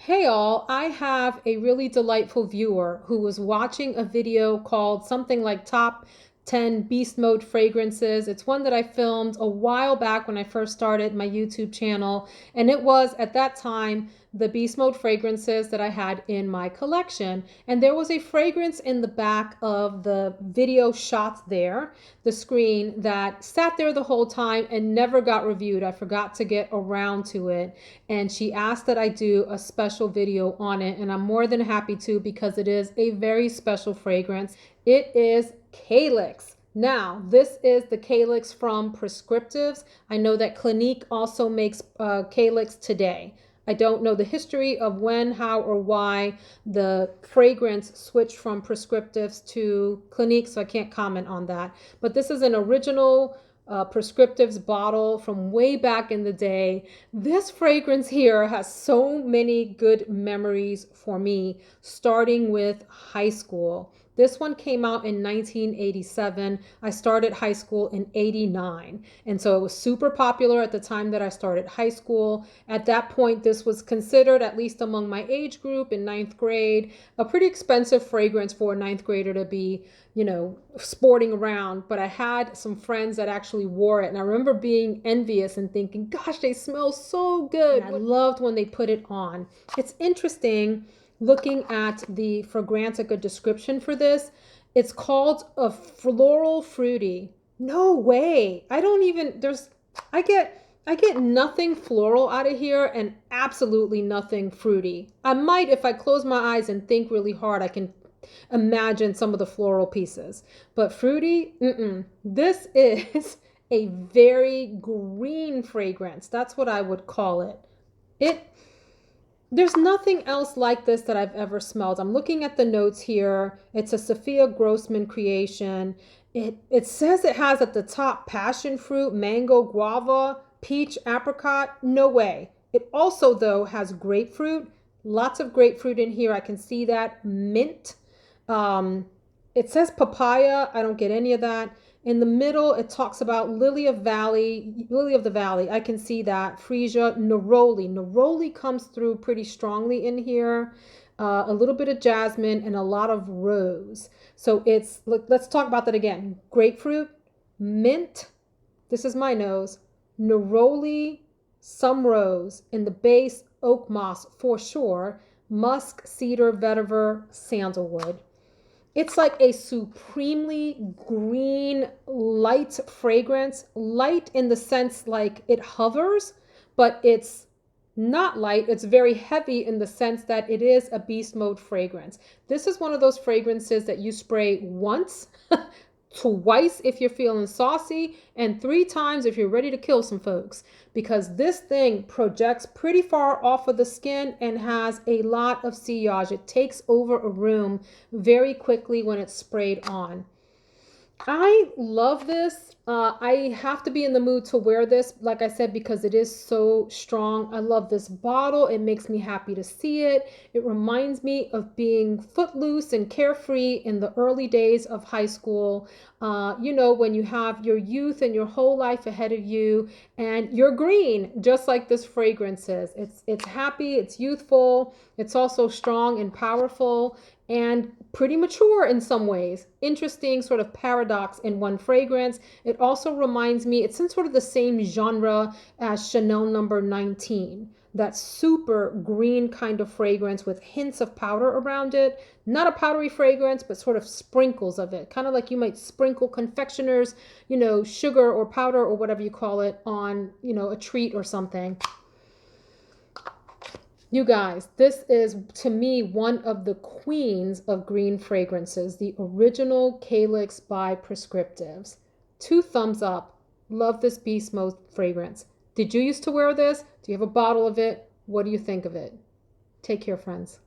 Hey all, I have a really delightful viewer who was watching a video called something like Top 10 Beast Mode Fragrances. It's one that I filmed a while back when I first started my YouTube channel, and it was at that time the Beast Mode fragrances that I had in my collection. And there was a fragrance in the back of the video shot there, the screen, that sat there the whole time and never got reviewed. I forgot to get around to it, and she asked that I do a special video on it, and I'm more than happy to because it is a very special fragrance. It is Calyx. Now, this is the Calyx from Prescriptives. I know that Clinique also makes Calyx today. I don't know the history of when, how, or why the fragrance switched from Prescriptives to Clinique, so I can't comment on that. But this is an original Prescriptives bottle from way back in the day. This fragrance here has so many good memories for me, starting with high school. This one came out in 1987. I started high school in 89. And so it was super popular at the time that I started high school. At that point, this was considered, at least among my age group in ninth grade, a pretty expensive fragrance for a ninth grader to be, sporting around. But I had some friends that actually wore it. And I remember being envious and thinking, gosh, they smell so good. And I loved when they put it on. It's interesting looking at the Fragrantica description for this. It's called a floral fruity. No way. I get nothing floral out of here and absolutely nothing fruity. I might, if I close my eyes and think really hard, I can imagine some of the floral pieces. But fruity, This is a very green fragrance. That's what I would call it. There's nothing else like this that I've ever smelled. I'm looking at the notes here. It's a Sophia Grossman creation. It says it has at the top passion fruit, mango, guava, peach, apricot. No way. It also, though, has grapefruit. Lots of grapefruit in here. I can see that. Mint. It says papaya. I don't get any of that. In the middle, it talks about lily of the valley. I can see that. Freesia, neroli. Neroli comes through pretty strongly in here. A little bit of jasmine and a lot of rose. So let's talk about that again. Grapefruit, mint. This is my nose. Neroli, some rose. In the base, oak moss for sure. Musk, cedar, vetiver, sandalwood. It's like a supremely green, light fragrance. Light in the sense like it hovers, but it's not light. It's very heavy in the sense that it is a beast mode fragrance. This is one of those fragrances that you spray once, twice if you're feeling saucy, and 3 times if you're ready to kill some folks, because this thing projects pretty far off of the skin and has a lot of sillage. It takes over a room very quickly when it's sprayed on. I love this. I have to be in the mood to wear this, like I said, because it is so strong. I love this bottle. It makes me happy to see it. It reminds me of being footloose and carefree in the early days of high school. When you have your youth and your whole life ahead of you and you're green, just like this fragrance is. It's happy, it's youthful, it's also strong and powerful, and pretty mature in some ways. Interesting sort of paradox in one fragrance. It also reminds me, it's in sort of the same genre as Chanel number 19. That super green kind of fragrance with hints of powder around it. Not a powdery fragrance, but sort of sprinkles of it. Kind of like you might sprinkle confectioner's, sugar or powder or whatever you call it on, a treat or something. You guys, this is, to me, one of the queens of green fragrances, the original Calyx by Prescriptives. 2 thumbs up. Love this Beast Mode fragrance. Did you used to wear this? Do you have a bottle of it? What do you think of it? Take care, friends.